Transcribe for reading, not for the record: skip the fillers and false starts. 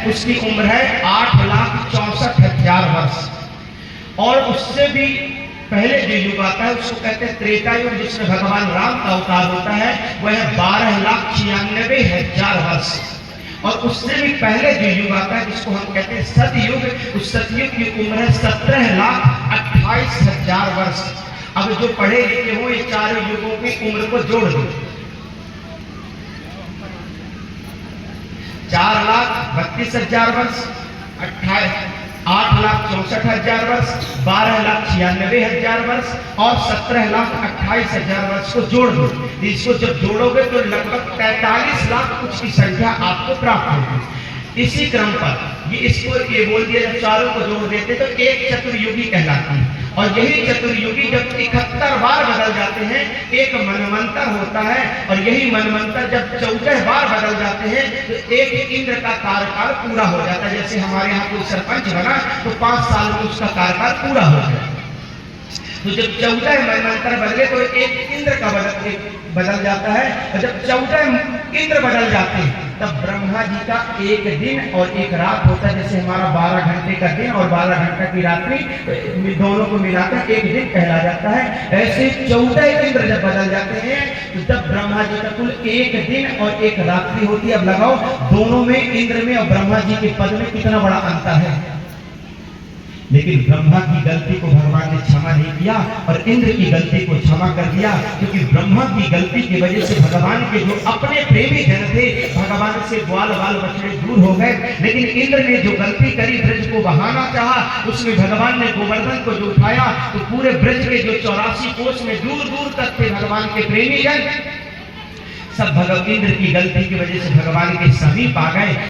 उसकी उम्र है 8,64,000 वर्ष। और उससे भी पहले जो युग आता है उसको कहते हैं त्रेता युग, जिसमें भगवान राम का अवतार होता है, वह 12,96,000 वर्ष। और उससे भी पहले जो युग आता है जिसको हम कहते हैं सतयुग, उस सतयुग की उम्र है 17,28,000 वर्ष। अब जो पढ़े लिखे हो ये चारों युगों की उम्र को जोड़ दो, 4,32,000 वर्ष, 8,64,000 वर्ष, 12,96,000 वर्ष और 17,28,000 वर्ष को जोड़ दो। इसको जब जोड़ोगे तो लगभग 43 लाख कुछ की संख्या आपको प्राप्त होगी। इसी क्रम पर ये बोल दिया, जब चारों को जोड़ देते तो एक चतुर्युगी कहलाती है। और यही चतुर्युगी जब 71 बार बदल जाते हैं एक मनवंतर होता है। और यही मनवंतर जब 14 बार बदल जाते हैं तो एक इंद्र का कार्यकाल पूरा हो जाता है। जैसे हमारे यहाँ कोई सरपंच बना तो 5 साल में उसका कार्यकाल पूरा हो गया। तो जब 14 मनवंतर बदले तो एक इंद्र का बदल जाता है। और जब 14 इंद्र बदल जाते हैं तब ब्रह्मा जी का एक दिन और एक रात होता है। जैसे हमारा 12 घंटे का दिन और 12 घंटे की रात्रि, दोनों को मिलाकर एक दिन कहला जाता है। ऐसे 14 इंद्र जब बदल जाते हैं तो तब ब्रह्मा जी का कुल एक दिन और एक रात्रि होती है। अब लगाओ दोनों में, इंद्र में और ब्रह्मा जी के पद में कितना बड़ा अंतर है। लेकिन ब्रह्मा की गलती को भगवान ने क्षमा नहीं किया और इंद्र की गलती को क्षमा कर दिया, क्योंकि ब्रह्मा की गलती की वजह से भगवान के जो अपने प्रेमी जन थे भगवान से बाल बछड़े दूर हो गए। लेकिन इंद्र ने जो गलती करी, ब्रज को बहाना चाहा, उसमें भगवान ने गोवर्धन को जो उठाया तो पूरे ब्रज के जो 84 कोस में दूर दूर तक थे भगवान के प्रेमी जन, सब इंद्र की गलती की वजह से भगवान के समीप आ गए।